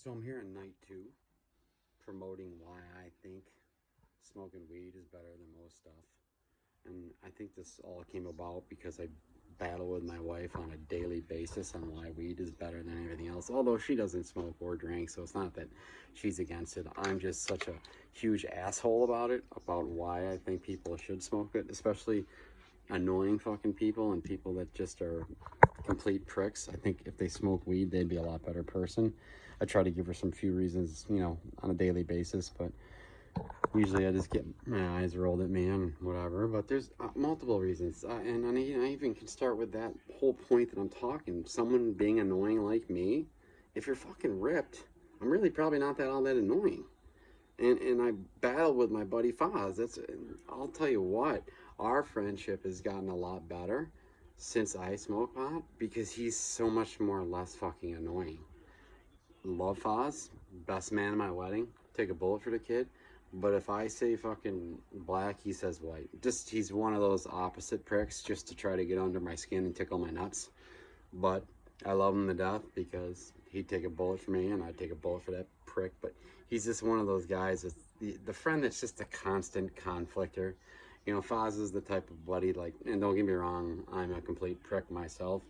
So I'm here on night two, promoting why I think smoking weed is better than most stuff. And I think this all came about because I battle with my wife on a daily basis on why weed is better than everything else. Although she doesn't smoke or drink, so it's not that she's against it. I'm just such a huge asshole about it, about why I think people should smoke it, especially annoying fucking people and people that just are complete pricks. I think if they smoke weed, they'd be a lot better person. I try to give her some few reasons, on a daily basis, but usually I just get my eyes rolled at me and whatever. But there's multiple reasons, and I even can start with that whole point that I'm talking. Someone being annoying like me, if you're fucking ripped, I'm really probably not that all that annoying. And I battle with my buddy Foz. I'll tell you what, our friendship has gotten a lot better since I smoke pot because he's so much more less fucking annoying. Love Foz, best man at my wedding. Take a bullet for the kid. But if I say fucking black, he says white. Just he's one of those opposite pricks just to try to get under my skin and tickle my nuts. But I love him to death because he'd take a bullet for me and I'd take a bullet for that prick. But he's just one of those guys, that's the friend that's just a constant conflictor. Foz is the type of buddy, like, and don't get me wrong, I'm a complete prick myself.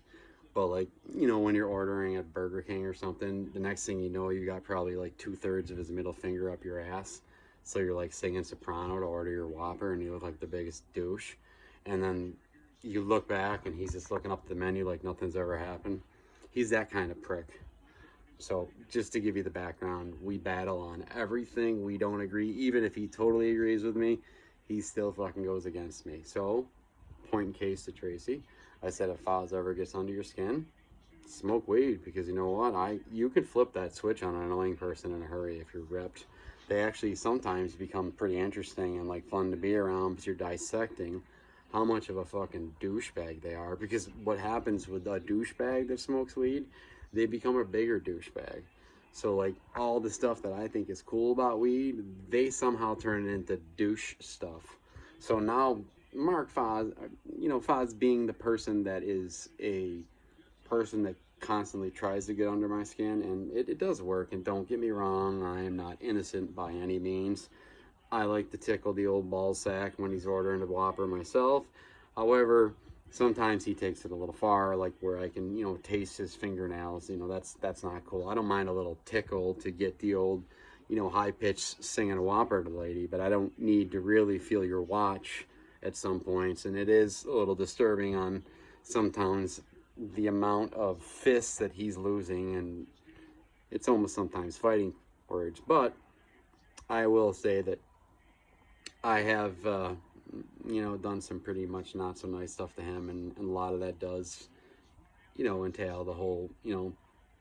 But, like, when you're ordering at Burger King or something, the next thing you know, you got probably like 2/3 of his middle finger up your ass. So you're like singing soprano to order your Whopper and you look like the biggest douche. And then you look back and he's just looking up the menu like nothing's ever happened. He's that kind of prick. So just to give you the background, we battle on everything. We don't agree. Even if he totally agrees with me, he still fucking goes against me. So, point in case to Tracy, I said if Foz ever gets under your skin, smoke weed because you know what? You could flip that switch on an annoying person in a hurry if you're ripped. They actually sometimes become pretty interesting and like fun to be around because you're dissecting how much of a fucking douchebag they are. Because what happens with a douchebag that smokes weed, they become a bigger douchebag. So like all the stuff that I think is cool about weed, they somehow turn it into douche stuff. So now Mark Foz, Foz being the person that is a person that constantly tries to get under my skin, and it does work. And don't get me wrong, I am not innocent by any means. I like to tickle the old ball sack when he's ordering a Whopper myself. However, sometimes he takes it a little far, like where I can, taste his fingernails. That's not cool. I don't mind a little tickle to get the old, high pitched singing a Whopper to the lady, but I don't need to really feel your watch at some points. And it is a little disturbing on sometimes the amount of fists that he's losing, and it's almost sometimes fighting words. But I will say that I have, done some pretty much not so nice stuff to him, and a lot of that does, entail the whole,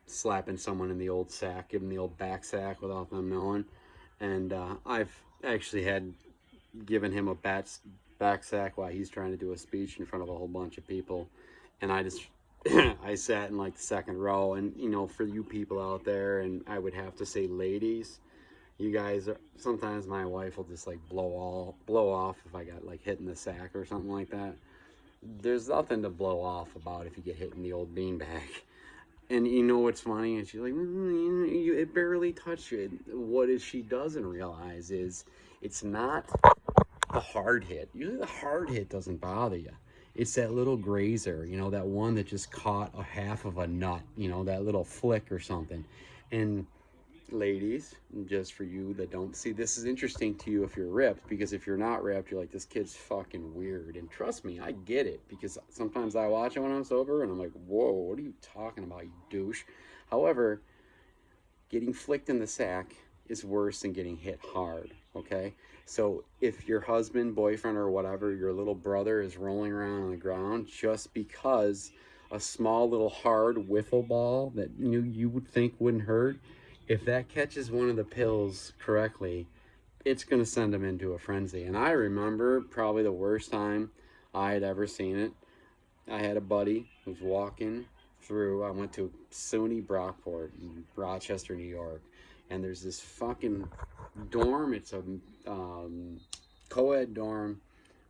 slapping someone in the old sack, giving the old back sack without them knowing. And I've actually had given him a back sack while he's trying to do a speech in front of a whole bunch of people, and I just I sat in like the second row, and for you people out there, and I would have to say ladies, you guys are, sometimes my wife will just like blow off if I got like hit in the sack or something like that. There's nothing to blow off about if you get hit in the old beanbag. And you know what's funny? And she's like, it barely touched you. What is she doesn't realize is it's not the hard hit. Usually the hard hit doesn't bother you. It's that little grazer, that one that just caught a half of a nut, that little flick or something. And ladies, just for you that don't see, this is interesting to you if you're ripped, because if you're not ripped, you're like, this kid's fucking weird. And trust me, I get it, because sometimes I watch it when I'm sober and I'm like, whoa, what are you talking about, you douche? However, getting flicked in the sack is worse than getting hit hard, okay? So if your husband, boyfriend, or whatever, your little brother is rolling around on the ground just because a small little hard wiffle ball that you would think wouldn't hurt, if that catches one of the pills correctly, it's going to send him into a frenzy. And I remember probably the worst time I had ever seen it. I had a buddy who was walking through, I went to SUNY Brockport in Rochester, New York, and there's this fucking dorm. It's a co-ed dorm.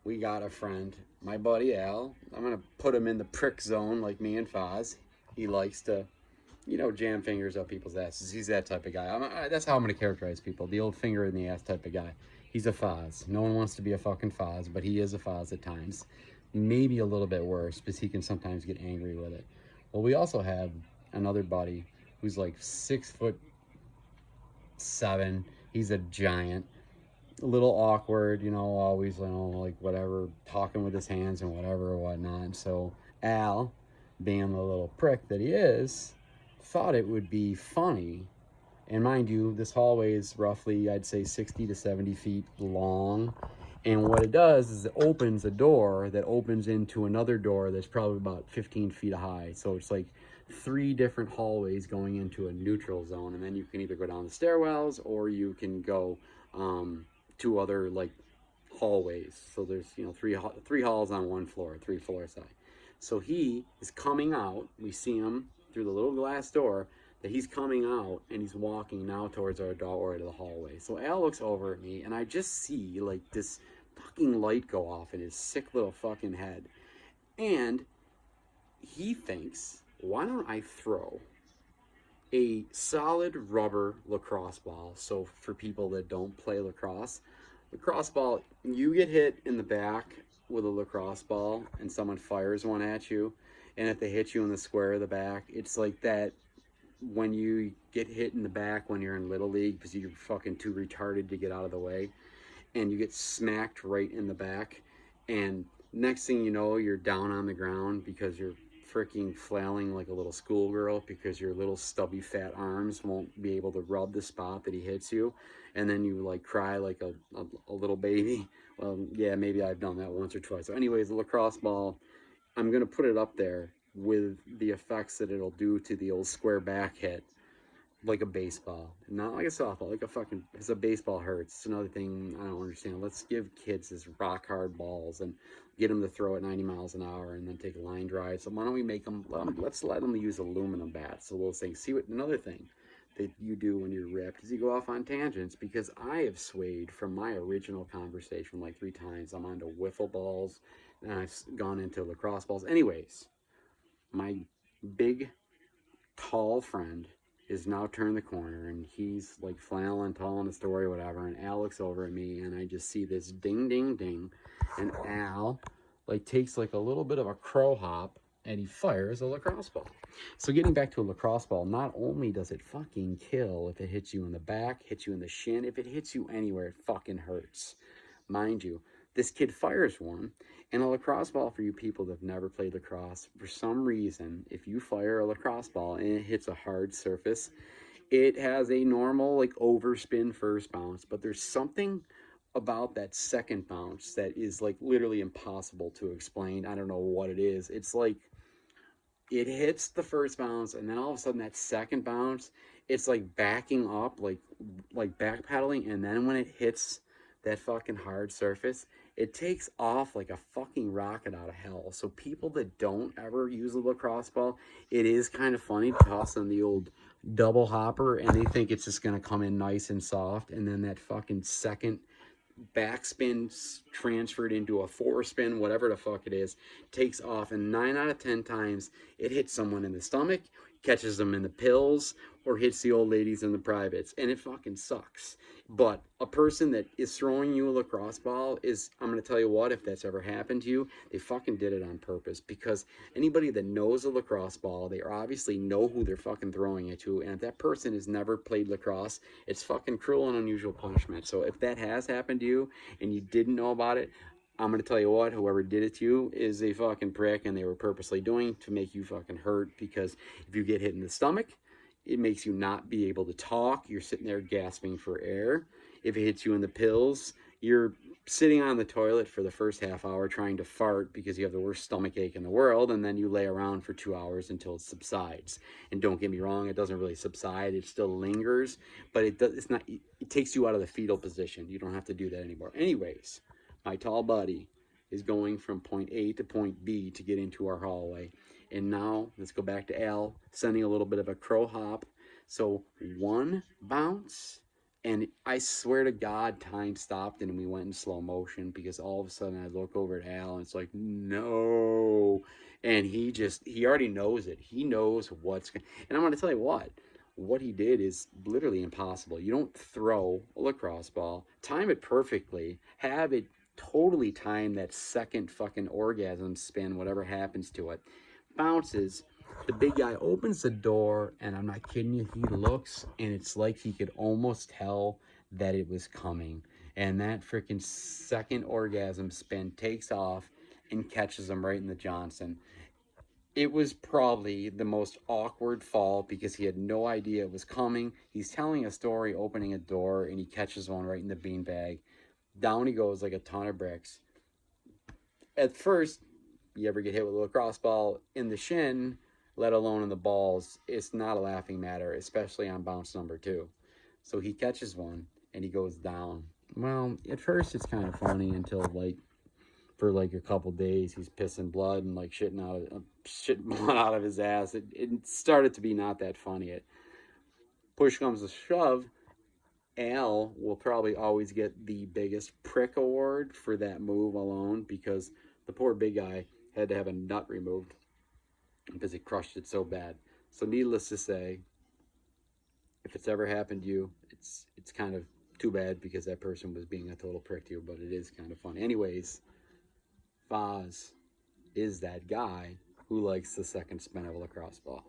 We got a friend, my buddy Al. I'm going to put him in the prick zone like me and Foz. He likes to, jam fingers up people's asses. He's that type of guy. That's how I'm going to characterize people. The old finger in the ass type of guy. He's a Foz. No one wants to be a fucking Foz, but he is a Foz at times. Maybe a little bit worse, because he can sometimes get angry with it. Well, we also have another buddy who's like 6'7". He's a giant. A little awkward, always, like whatever, talking with his hands and whatever or whatnot. So Al, being the little prick that he is, thought it would be funny. And mind you, this hallway is roughly, I'd say, 60 to 70 feet long. And what it does is it opens a door that opens into another door that's probably about 15 feet high. So it's like 3 different hallways going into a neutral zone. And then you can either go down the stairwells or you can go 2 other like hallways. So there's three halls on 1 floor, 3 floors high. So he is coming out. We see him through the little glass door that he's coming out, and he's walking now towards our door to the hallway. So Al looks over at me, and I just see like this fucking light go off in his sick little fucking head, and he thinks, why don't I throw a solid rubber lacrosse ball? So for people that don't play lacrosse ball, you get hit in the back with a lacrosse ball and someone fires one at you, and if they hit you in the square of the back, it's like that when you get hit in the back when you're in Little League because you're fucking too retarded to get out of the way, and you get smacked right in the back, and next thing you know, you're down on the ground because you're freaking flailing like a little schoolgirl because your little stubby fat arms won't be able to rub the spot that he hits you, and then you like cry like a little baby. Well, yeah, maybe I've done that once or twice. So anyways, the lacrosse ball, I'm going to put it up there with the effects that it'll do to the old square back hit, like a baseball, not like a softball, like a fucking, because a baseball hurts. It's another thing I don't understand. Let's give kids this rock hard balls and get them to throw at 90 miles an hour and then take a line drive. So why don't we make them, let's let them use aluminum bats. So those things. See what, another thing that you do when you're ripped is you go off on tangents, because I have swayed from my original conversation like 3 times. I'm onto wiffle balls, and I've gone into lacrosse balls. Anyways, my big, tall friend is now turned the corner, and he's like flailing, telling a story, whatever, and Al looks over at me, and I just see this ding, ding, ding, and Al like takes like a little bit of a crow hop, and he fires a lacrosse ball. So getting back to a lacrosse ball, not only does it fucking kill if it hits you in the back, hits you in the shin, if it hits you anywhere, it fucking hurts. Mind you, this kid fires one, and a lacrosse ball, for you people that have never played lacrosse, for some reason, if you fire a lacrosse ball and it hits a hard surface, it has a normal like overspin first bounce, but there's something about that second bounce that is like literally impossible to explain. I don't know what it is. It's like it hits the first bounce, and then all of a sudden that second bounce, it's like backing up, like backpedaling, and then when it hits that fucking hard surface, it takes off like a fucking rocket out of hell. So people that don't ever use a lacrosse ball, it is kind of funny to toss them the old double hopper, and they think it's just gonna come in nice and soft, and then that fucking second backspin transferred into a forespin, whatever the fuck it is, takes off, and 9 out of 10 times it hits someone in the stomach, catches them in the pills, or hits the old ladies in the privates, and it fucking sucks. But a person that is throwing you a lacrosse ball is, I'm going to tell you what, if that's ever happened to you, they fucking did it on purpose, because anybody that knows a lacrosse ball, they obviously know who they're fucking throwing it to, and if that person has never played lacrosse, it's fucking cruel and unusual punishment. So if that has happened to you and you didn't know about it, I'm going to tell you what, whoever did it to you is a fucking prick, and they were purposely doing to make you fucking hurt, because if you get hit in the stomach, it makes you not be able to talk. You're sitting there gasping for air. If it hits you in the pills, you're sitting on the toilet for the first half hour trying to fart because you have the worst stomach ache in the world, and then you lay around for 2 hours until it subsides. And don't get me wrong, it doesn't really subside. It still lingers, but it's not. It takes you out of the fetal position. You don't have to do that anymore. Anyways, my tall buddy is going from point A to point B to get into our hallway. And now, let's go back to Al, sending a little bit of a crow hop. So 1 bounce, and I swear to God, time stopped, and we went in slow motion, because all of a sudden I look over at Al, and it's like, no. And he already knows it. He knows and I'm going to tell you what he did is literally impossible. You don't throw a lacrosse ball, time it perfectly, have it totally time that second fucking orgasm spin, whatever happens to it, bounces. The big guy opens the door, and I'm not kidding you, he looks, and it's like he could almost tell that it was coming. And that freaking second orgasm spin takes off and catches him right in the Johnson. It was probably the most awkward fall because he had no idea it was coming. He's telling a story, opening a door, and he catches one right in the beanbag. Down he goes like a ton of bricks. At first, you ever get hit with a lacrosse ball in the shin, let alone in the balls, it's not a laughing matter, especially on bounce number 2. So he catches one and he goes down. Well, at first it's kind of funny until for like a couple days he's pissing blood and like shitting blood out of his ass. It started to be not that funny. Push comes to shove, Al will probably always get the biggest prick award for that move alone because the poor big guy had to have a nut removed because he crushed it so bad. So needless to say, if it's ever happened to you, it's kind of too bad because that person was being a total prick to you, but it is kind of funny. Anyways, Foz is that guy who likes the second spin of a lacrosse ball.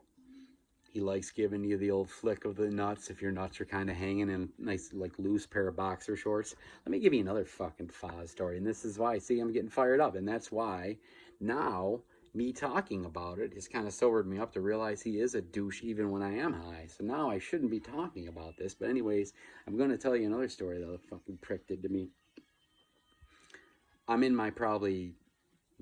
He likes giving you the old flick of the nuts if your nuts are kind of hanging in a nice, like, loose pair of boxer shorts. Let me give you another fucking Foz story, and this is why, see, I'm getting fired up, and that's why now me talking about it has kind of sobered me up to realize he is a douche even when I am high. So now I shouldn't be talking about this, but anyways, I'm going to tell you another story that the fucking prick did to me. I'm in my probably,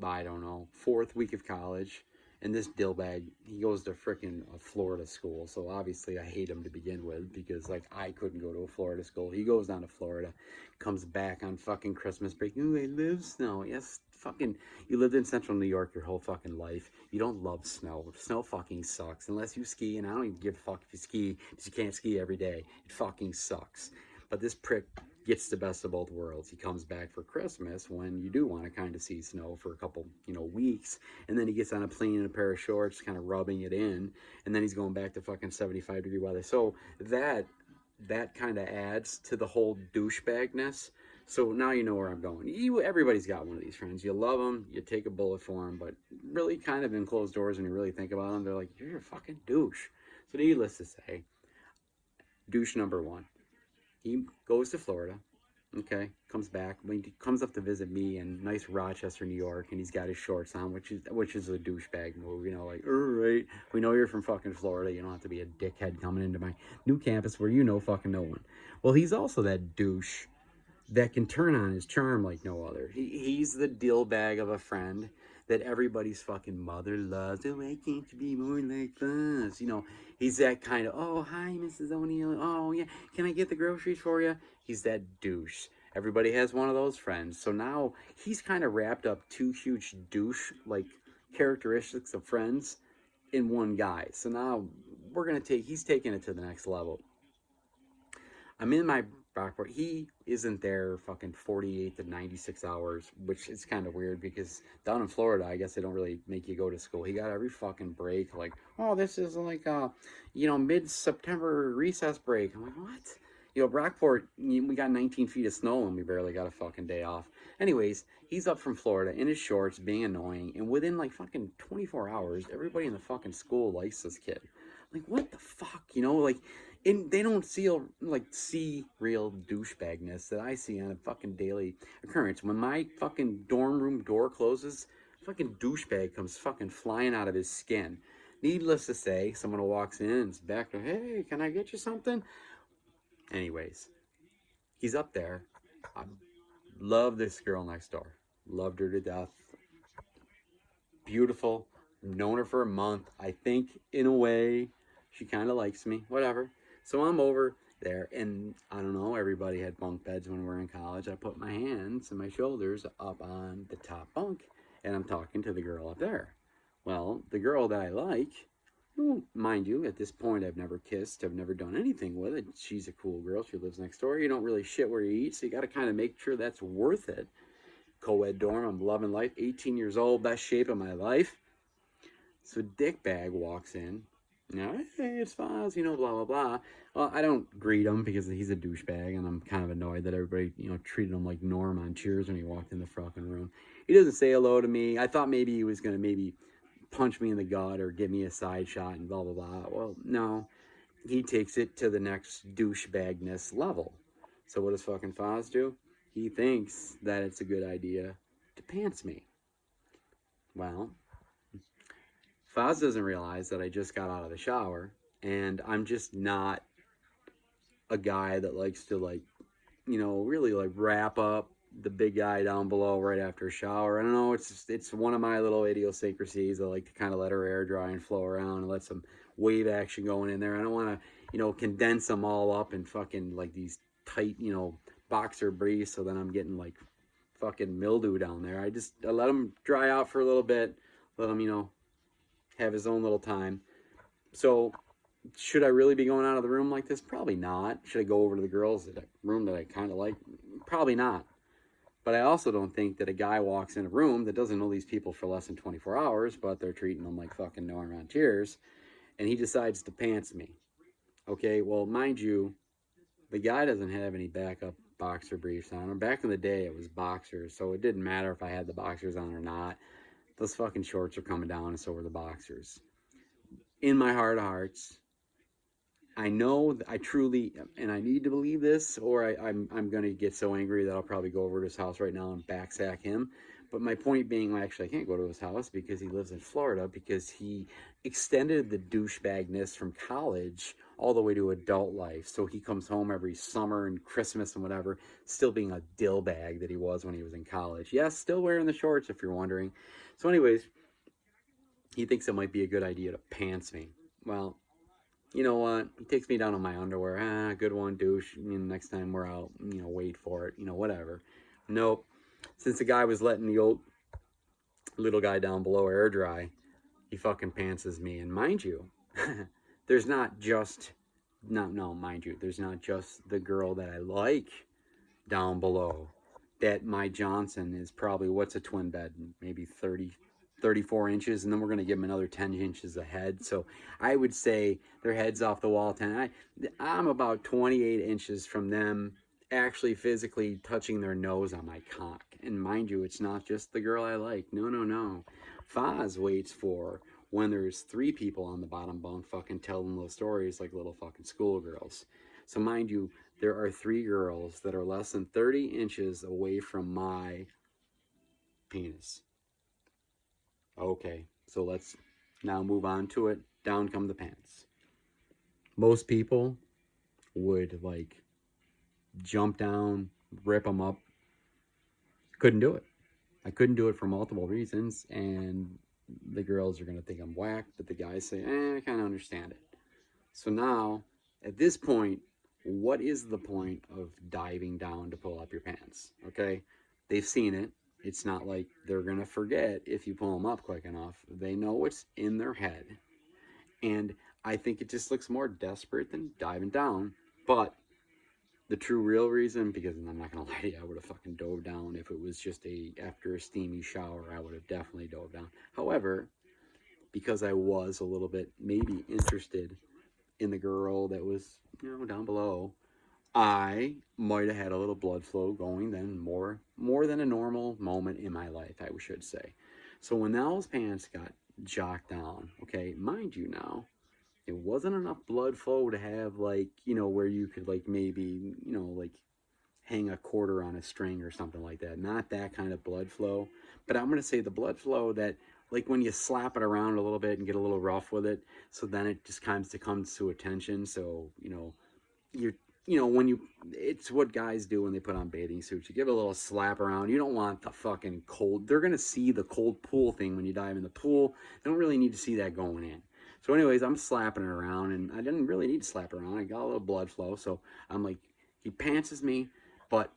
I don't know, 4th week of college. And this dillbag, he goes to frickin' a Florida school. So obviously I hate him to begin with because, like, I couldn't go to a Florida school. He goes down to Florida, comes back on fucking Christmas break. Ooh, I love snow. Yes, fucking, you lived in central New York your whole fucking life. You don't love snow. Snow fucking sucks. Unless you ski, and I don't even give a fuck if you ski because you can't ski every day. It fucking sucks. But this prick gets the best of both worlds. He comes back for Christmas when you do want to kind of see snow for a couple, weeks, and then he gets on a plane in a pair of shorts, kind of rubbing it in, and then he's going back to fucking 75-degree weather. So that kind of adds to the whole douchebagness. So now you know where I'm going. Everybody's got one of these friends. You love them, you take a bullet for them, but really kind of in closed doors when you really think about them, they're like, you're a fucking douche. So needless to say, douche number 1. He goes to Florida, okay, comes back. When he comes up to visit me in nice Rochester, New York, and he's got his shorts on, which is a douchebag move, like, all right, we know you're from fucking Florida. You don't have to be a dickhead coming into my new campus where you know fucking no one. Well, he's also that douche that can turn on his charm like no other. He's the dill bag of a friend that everybody's fucking mother loves. Oh, why can't you be more like us? He's that kind of, oh, hi, Mrs. O'Neill. Oh, yeah, can I get the groceries for you? He's that douche. Everybody has one of those friends. So now he's kind of wrapped up 2 huge douche, like, characteristics of friends in one guy. So now he's taking it to the next level. I'm in my Rockport. He isn't there fucking 48 to 96 hours, which is kind of weird because down in Florida, I guess they don't really make you go to school. He got every fucking break. Like, oh, this is like mid-September recess break. I'm like, what? Brockport, we got 19 feet of snow and we barely got a fucking day off. Anyways, he's up from Florida in his shorts, being annoying, and within like fucking 24 hours, everybody in the fucking school likes this kid. Like, what the fuck? And they don't see real douchebagness that I see on a fucking daily occurrence. When my fucking dorm room door closes, a fucking douchebag comes fucking flying out of his skin. Needless to say, someone walks in and is back to, hey, can I get you something? Anyways, he's up there. I love this girl next door. Loved her to death. Beautiful. Known her for a month. I think, in a way, she kind of likes me. Whatever. So I'm over there, and I don't know, everybody had bunk beds when we were in college. I put my hands and my shoulders up on the top bunk, and I'm talking to the girl up there. Well, the girl that I like, mind you, at this point, I've never kissed, I've never done anything with it. She's a cool girl. She lives next door. You don't really shit where you eat, so you got to kind of make sure that's worth it. Co-ed dorm, I'm loving life. 18 years old, best shape of my life. So Dickbag walks in. Hey, it's Foz, blah, blah, blah. Well, I don't greet him because he's a douchebag, and I'm kind of annoyed that everybody, treated him like Norm on Cheers when he walked in the fucking room. He doesn't say hello to me. I thought maybe he was going to maybe punch me in the gut or give me a side shot and blah, blah, blah. Well, no. He takes it to the next douchebagness level. So what does fucking Foz do? He thinks that it's a good idea to pants me. Well, Foz doesn't realize that I just got out of the shower, and I'm just not a guy that likes to really wrap up the big guy down below right after a shower. I don't know, it's one of my little idiosyncrasies. I like to kind of let her air dry and flow around and let some wave action going in there. I don't want to, condense them all up in fucking like these tight, boxer briefs, so then I'm getting like fucking mildew down there. I let him dry out for a little bit, let him, have his own little time. So should I really be going out of the room like this? Probably not. Should I go over to the girls' room that I kind of like? Probably not. But I also don't think that a guy walks in a room that doesn't know these people for less than 24 hours, but they're treating them like fucking Norm on Cheers, and he decides to pants me. Okay, well, mind you, the guy doesn't have any backup boxer briefs on him. Back in the day, it was boxers, so it didn't matter if I had the boxers on or not. Those fucking shorts are coming down, and so were the boxers. In my heart of hearts, I know, I truly, and I need to believe this, or I'm going to get so angry that I'll probably go over to his house right now and backsack him. But my point being, well, actually, I can't go to his house because he lives in Florida, because he extended the douchebagness from college all the way to adult life. So he comes home every summer and Christmas and whatever, still being a dill bag that he was when he was in college. Yes, still wearing the shorts, if you're wondering. So anyways, he thinks it might be a good idea to pants me. Well, you know what? He takes me down on my underwear. Good one, douche. Next time we're out, wait for it. Whatever. Nope. Since the guy was letting the old little guy down below air dry, he fucking pantses me. And mind you, there's not just, no, mind you, there's not just the girl that I like down below. That my Johnson is probably, what's a twin bed? Maybe 34 inches, and then we're going to give them another 10 inches ahead. So I would say their head's off the wall 10. I'm about 28 inches from them actually physically touching their nose on my cock. And mind you, it's not just the girl I like. No. Foz waits for when there's 3 people on the bottom bunk fucking telling little stories like little fucking schoolgirls. So mind you, there are 3 girls that are less than 30 inches away from my penis. Okay, so let's now move on to it. Down come the pants. Most people would jump down, rip them up. Couldn't do it. I couldn't do it for multiple reasons, and the girls are going to think I'm whack, but the guys say, I kind of understand it. So now, at this point, what is the point of diving down to pull up your pants? Okay, they've seen it. It's not like they're going to forget if you pull them up quick enough. They know what's in their head. And I think it just looks more desperate than diving down. But the true real reason, because I'm not going to lie to you, I would have fucking dove down if it was just after a steamy shower. I would have definitely dove down. However, because I was a little bit maybe interested in the girl that was, down below, I might have had a little blood flow going then, more than a normal moment in my life, I should say. So when those pants got jocked down, okay, mind you now, it wasn't enough blood flow to have where you could maybe, hang a quarter on a string or something like that. Not that kind of blood flow, but I'm going to say the blood flow that when you slap it around a little bit and get a little rough with it, so then it just comes to attention. So, it's what guys do when they put on bathing suits. You give it a little slap around. You don't want the fucking cold. They're going to see the cold pool thing when you dive in the pool. They don't really need to see that going in. So anyways, I'm slapping it around, and I didn't really need to slap it around. I got a little blood flow. So I'm like, he pantses me, but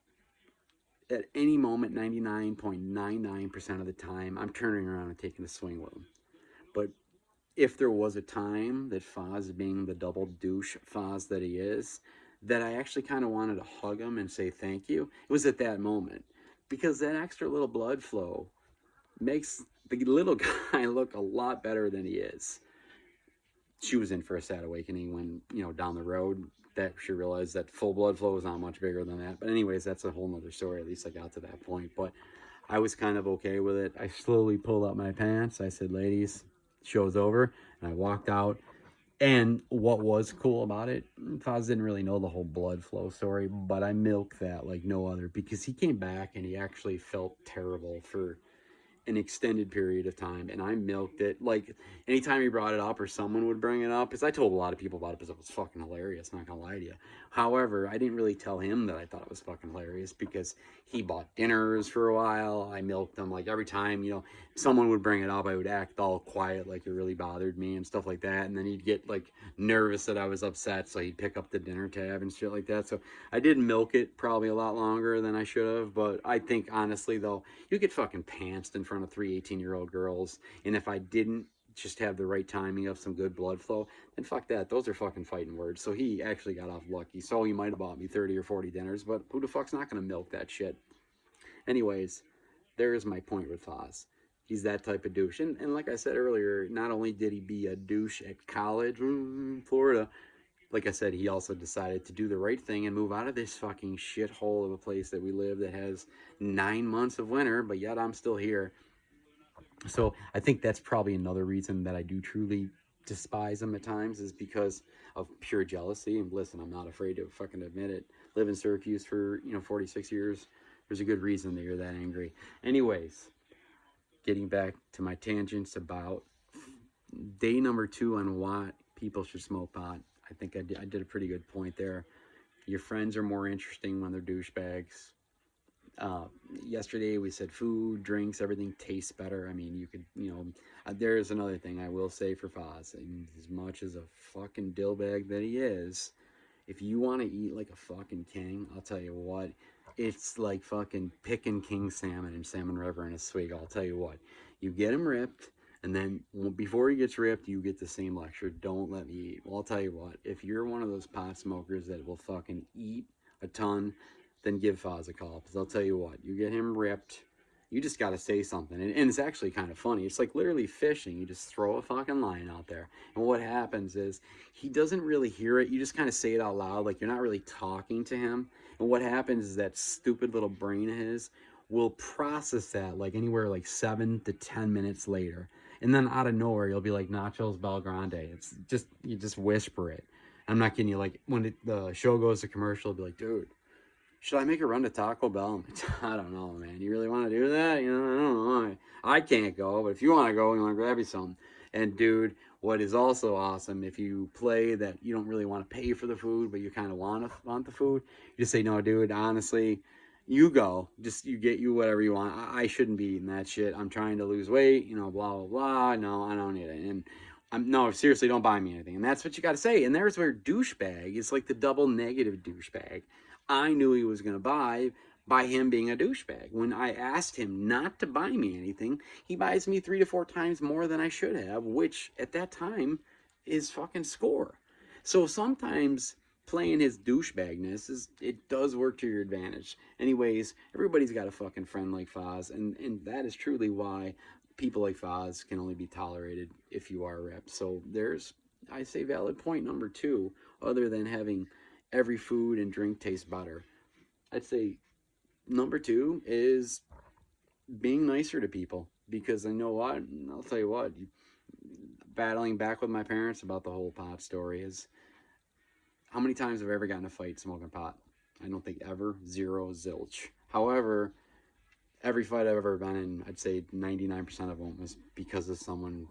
at any moment, 99.99% of the time, I'm turning around and taking a swing with him. But if there was a time that Foz, being the double douche Foz that he is, that I actually kind of wanted to hug him and say thank you, it was at that moment. Because that extra little blood flow makes the little guy look a lot better than he is. She was in for a sad awakening when, you know, down the road that she realized that full blood flow is not much bigger than that. But anyways, that's a whole nother story. At least I got to that point. But I was kind of okay with it. I slowly pulled up my pants. I said, ladies, show's over. And I walked out. And what was cool about it, Foz didn't really know the whole blood flow story, but I milked that like no other because he came back and he actually felt terrible for an extended period of time, and I milked it. Like anytime he brought it up or someone would bring it up, because I told a lot of people about it because it was fucking hilarious, not gonna lie to you. However, I didn't really tell him that I thought it was fucking hilarious because he bought dinners for a while. I milked them like every time, you know, someone would bring it up, I would act all quiet like it really bothered me and stuff like that, and then he'd get like nervous that I was upset, so he'd pick up the dinner tab and shit like that. So I did milk it probably a lot longer than I should have, but I think honestly though, you get fucking pantsed in front of 3 18-year-old girls, and if I didn't just have the right timing of some good blood flow, then fuck that. Those are fucking fighting words. So he actually got off lucky. So he might have bought me 30 or 40 dinners, but who the fuck's not gonna milk that shit? Anyways, there's my point with Foz. He's that type of douche. And like I said earlier, not only did he be a douche at college in Florida, like I said, he also decided to do the right thing and move out of this fucking shithole of a place that we live that has 9 months of winter, but yet I'm still here. So I think that's probably another reason that I do truly despise him at times, is because of pure jealousy. And listen, I'm not afraid to fucking admit it. Live in Syracuse for, 46 years. There's a good reason that you're that angry. Anyways, getting back to my tangents about day number 2 on why people should smoke pot. I think I did a pretty good point there. Your friends are more interesting when they're douchebags. Yesterday we said food, drinks, everything tastes better. I mean, you could, there's another thing I will say for Foz. As much as a fucking dillbag that he is, if you want to eat like a fucking king, I'll tell you what, it's like fucking picking king salmon in Salmon River in Oswego. I'll tell you what, you get him ripped, and then before he gets ripped, you get the same lecture. Don't let me eat. Well, I'll tell you what, if you're one of those pot smokers that will fucking eat a ton, then give Foz a call. Because I'll tell you what, you get him ripped, you just got to say something. And it's actually kind of funny. It's like literally fishing. You just throw a fucking line out there. And what happens is he doesn't really hear it. You just kind of say it out loud. Like you're not really talking to him. And what happens is that stupid little brain of his will process that like anywhere like 7 to 10 minutes later. And then out of nowhere, you'll be like Nachos Belgrande. It's just, you just whisper it. I'm not kidding you. Like when the show goes to commercial, it'll be like, dude, should I make a run to Taco Bell? I don't know, man. You really want to do that? I don't know. I can't go, but if you want to go, you want to grab you something. And dude, what is also awesome, if you play that you don't really want to pay for the food, but you kind of want the food, you just say, no, dude, honestly, you go. Just you get you whatever you want. I shouldn't be eating that shit. I'm trying to lose weight, blah, blah, blah. No, I don't need it. And no, seriously, don't buy me anything. And that's what you got to say. And there's where douchebag is like the double negative douchebag. I knew he was going to buy by him being a douchebag. When I asked him not to buy me anything, he buys me 3 to 4 times more than I should have, which at that time is fucking score. So sometimes playing his douchebagness it does work to your advantage. Anyways, everybody's got a fucking friend like Foz, and that is truly why people like Foz can only be tolerated if you are a rep. So there's, I say, valid point number 2, other than having every food and drink taste better. I'd say number 2 is being nicer to people, because I know what, I'll tell you what, battling back with my parents about the whole pot story is, how many times have I ever gotten in a fight smoking pot? I don't think ever. 0, zilch. However, every fight I've ever been in, I'd say 99% of them was because of someone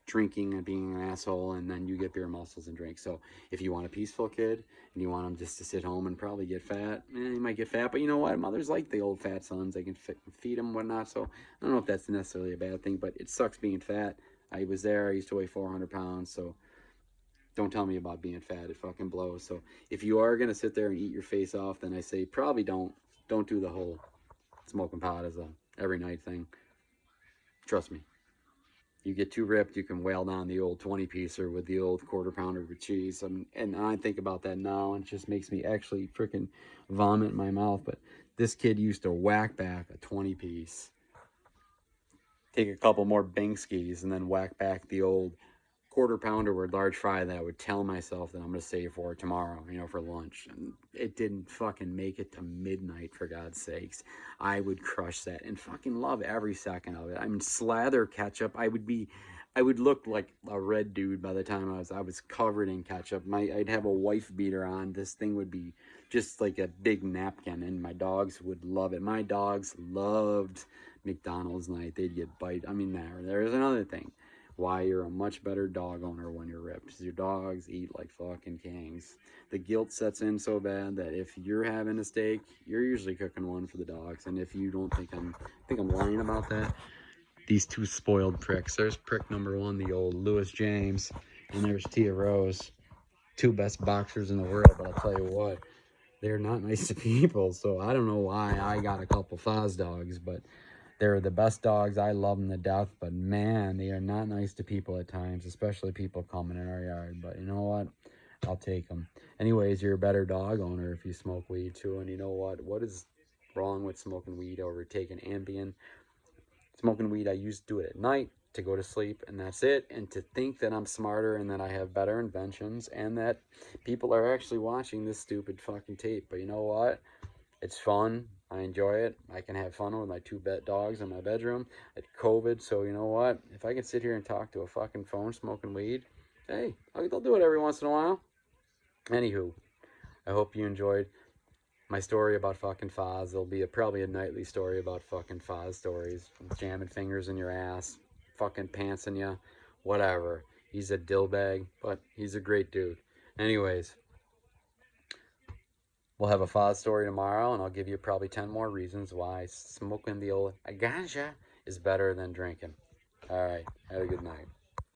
drinking and being an asshole, and then you get beer muscles and drink. So if you want a peaceful kid and you want him just to sit home and probably get fat, he might get fat, but you know what, mothers like the old fat sons. They can feed them, whatnot. So I don't know if that's necessarily a bad thing, but it sucks being fat. I was there. I used to weigh 400 pounds, so don't tell me about being fat. It fucking blows. So if you are gonna sit there and eat your face off, then I say probably don't do the whole smoking pot as a every night thing. Trust me. You get too ripped, you can whale down the old 20-piecer with the old quarter pounder with cheese. And I think about that now, and it just makes me actually freaking vomit in my mouth. But this kid used to whack back a 20-piece take a couple more Binkskis, and then whack back the old quarter pounder with large fry that I would tell myself that I'm gonna save for tomorrow, you know, for lunch. And it didn't fucking make it to midnight, for God's sakes. I would crush that and fucking love every second of it. I mean, slather ketchup. I would look like a red dude by the time I was covered in ketchup. I'd have a wife beater on. This thing would be just like a big napkin, and my dogs would love it. My dogs loved McDonald's night. They'd get bite. I mean, there's another thing why you're a much better dog owner when you're ripped. Your dogs eat like fucking kings. The guilt sets in so bad that if you're having a steak, you're usually cooking one for the dogs. And if you don't think I'm lying about that, these two spoiled pricks. There's prick number one, the old Lewis James, and there's Tia Rose, two best boxers in the world. But I'll tell you what, they're not nice to people. So I don't know why I got a couple Foz dogs, but they're the best dogs. I love them to death, but man, they are not nice to people at times, especially people coming in our yard. But you know what? I'll take them. Anyways, you're a better dog owner if you smoke weed too. And you know what? What is wrong with smoking weed over taking Ambien? Smoking weed, I used to do it at night to go to sleep, and that's it. And to think that I'm smarter and that I have better inventions and that people are actually watching this stupid fucking tape. But you know what? It's fun. I enjoy it. I can have fun with my two dogs in my bedroom at COVID. So you know what? If I can sit here and talk to a fucking phone smoking weed, hey, I'll do it every once in a while. Anywho, I hope you enjoyed my story about fucking Foz. There'll be probably a nightly story about fucking Foz stories. Jamming fingers in your ass, fucking pantsing you, whatever. He's a dillbag, but he's a great dude. Anyways, we'll have a Foz story tomorrow, and I'll give you probably 10 more reasons why smoking the old ganja is better than drinking. All right, have a good night.